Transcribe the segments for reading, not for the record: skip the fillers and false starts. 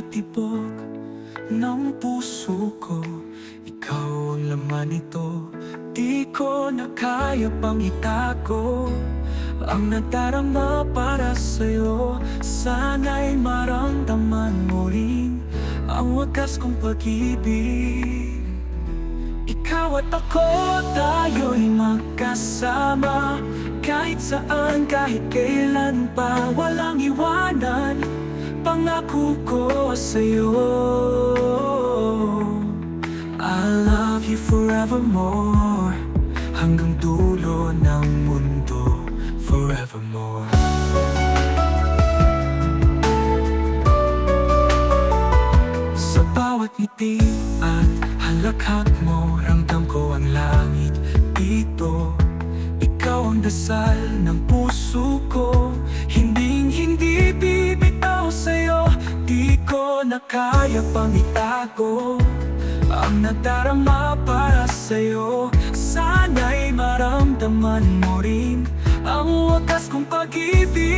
bawat tibok ng puso ko. Ikaw ang laman nito, di ko na kaya pang itago. Ang nadarama para sa'yo, sana'y maramdaman mo rin ang wagas kong pag-ibig. Ikaw at ako, tayo'y magkasama, kahit saan, kahit kailan pa, walang iwanan. Pangako ko sa'yo, I'll love you forevermore, hanggang dulo ng mundo, forevermore. Sa bawat ngiti at halakhak mo, ramdam ko ang langit dito. Ikaw ang dasal ng puso ko, hinding-hindi bibitaw sa'yo. Di ko na kaya pang itago ang nadarama para sa'yo. Sana'y maramdaman mo rin ang wagas kong pag-ibig.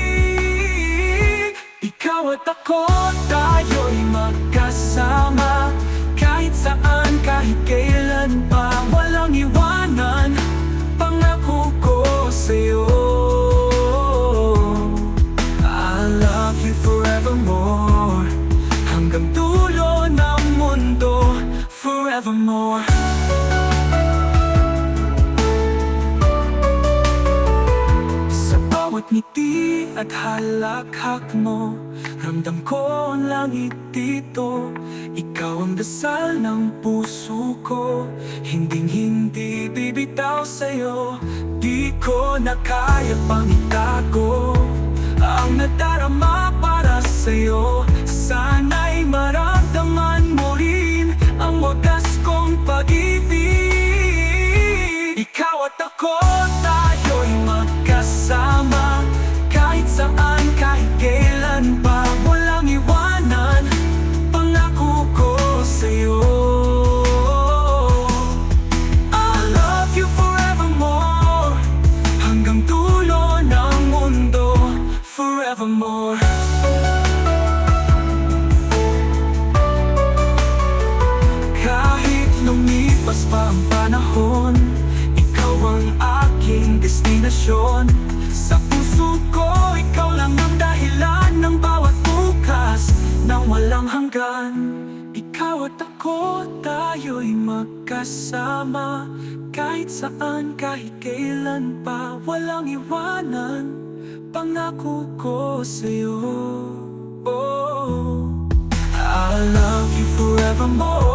Ikaw at ako, tayo'y magkasama, kahit saan, kahit kailan pa, walang iwanan. Pangako ko sa'yo, I'll love you forevermore, hanggang dulo ng mundo, forevermore. Sa bawat ngiti at halakhak mo, ramdam ko ang langit dito. Ikaw ang dasal ng puso ko, hinding-hindi bibitaw sa'yo. Di ko na kaya pang itago ang nadarama para sa'yo. Sana'y maramdaman mo rin ang wagas kong pag-ibig. Ikaw at ako, tayo'y magkasama, kahit saan, kahit kailan pa, walang iwanan. Pangako ko sa'yo, I'll love you forevermore, hanggang dulo ng mundo, forevermore. Kahit lumipas pa ang panahon, ikaw ang aking destinasyon. Sa puso ko, ikaw lang ang dahilan ng bawat bukas nang walang hanggan. Ikaw at ako, tayo'y magkasama, kahit saan, kahit kailan pa, walang iwanan. Pangako ko sa'yo, oh, I'll love you forevermore,